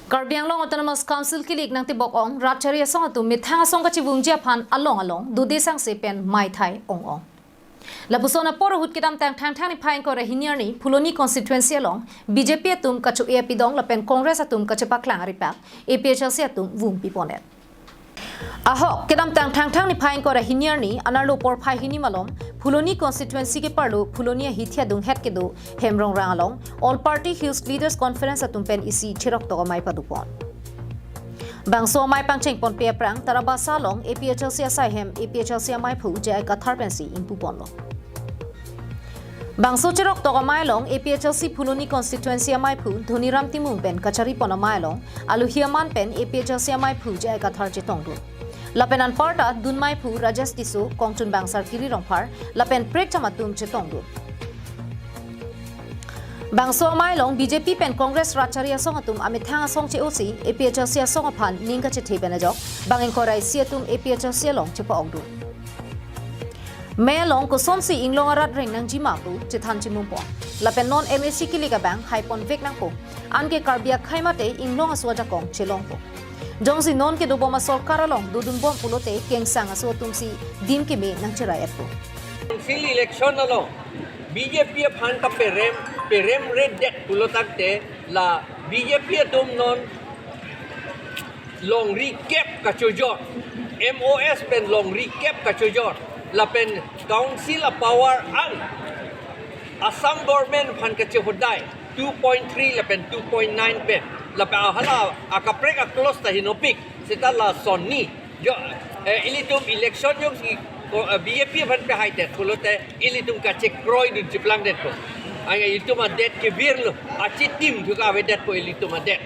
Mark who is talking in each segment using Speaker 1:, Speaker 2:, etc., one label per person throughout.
Speaker 1: Karbiang long Autonomous Council kilik nang tibok ong ratcharia song atu mithang song ka chibung Japan along dude sang sepen mai thai ong. Labusona porohut kitam tang thang ni phain ko rahiniar ni Phuloni Constituency along BJP atum kachu AP dong lapen Congress atum kachepak lang aripak APHLC atum vung piponet. Ahok kedam tang thang ni phain ko rahiniar ni anarlo por phai hini malom Phuloni Constituency ke parlo Phuloni hithia dung het ke do hemrong rang along All Party Hills Leaders Conference atum pen isi chirok to mai padupon. Bangso mai pangcheng pon pe prang tarabasa long APHLC asai hem APHLC mai phu je ka tharpensi impu pon lo. Bangso chirok to mai long APHLC Phuloni Constituency mai phu Dhoniram Timung pen kachari pon mai long alu hiaman pen APHLC mai phu je ka thar che tong do. Lapenan parta dun mai phu Rajas Tisu Kongchun Bangsar Kiri Rongphar lapen prek chamatum che tong do. Bangso mai long BJP pen Congress racharia song atum amithang song che osi APHLC song aphan ningka che theben ajok bangeng korai siatum APHLC long che pa ogdu. Me long ko somsi inglong arat ring nang jima pu che than chimum po lapen non MSC kiliga bang haipon vek nang po anke karbia khaimate inglong aswa jakong chelong po jongsi non ke doboma sarkar long dudun bom pulote kengsang aso tumsi dim ke me nang cherai po
Speaker 2: council election along BJP phan ka perem red deck pulotakte la BJP tum non long recap ka chojor MOS pen long recap ka chojor la pen council of power ang Assam government phan ka chhodai 2.3 la pen 2.9 pen la pa hala akaprek a close ta hinopik sita la sonni jo ilitum election jong si BJP phan pe hai det pulote ilitum ka check kroi du jiplang det ko anga ilitum a det ke virlo a chitim thuka ve det ko ilitum a det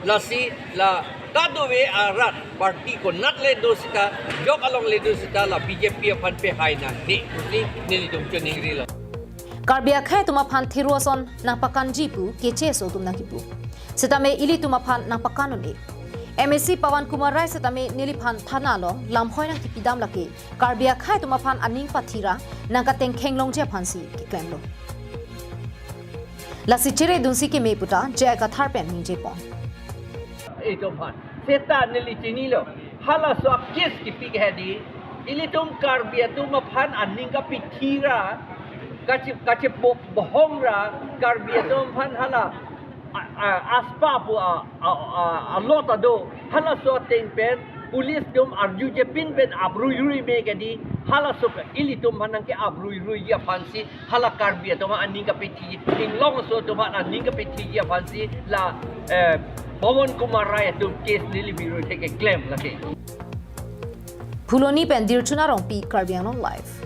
Speaker 2: la si la Kadowe arat parti ko nat le dosita jok along le dosita la BJP phan pe hai na ni ilitum choningri la
Speaker 1: Karbia khai tuma phan thiroson na pakan jipu keche so tum na kipu setame ili tuma phan na pakanuni MSC Pawan Kumar Rai setame nili phan thana long lamhoi na kipidam lake Karbia khai tuma phan aning pathira na ka teng khenglong je phan si ki klemlo la si chire dunsi ke me puta je ka thar pen ni je pon
Speaker 2: ito phan seta nili chini lo hala so kes ki pig hedi ili tum Karbia tum phan aning ka pithira kache bohongra Karbia tum phan hala aspa pu a lota do hala so teng pen police dum arju je pin ben abrui me gadi hala so ili tum hanang ke abrui ya fansi hala Karbia tum aning ka pithi ing long so tum aning ka pithi ya fansi la Phuloni Kumar Rai tum case nili biro take a claim lake
Speaker 1: Phuloni pen dirchuna rong pi Karbiang long life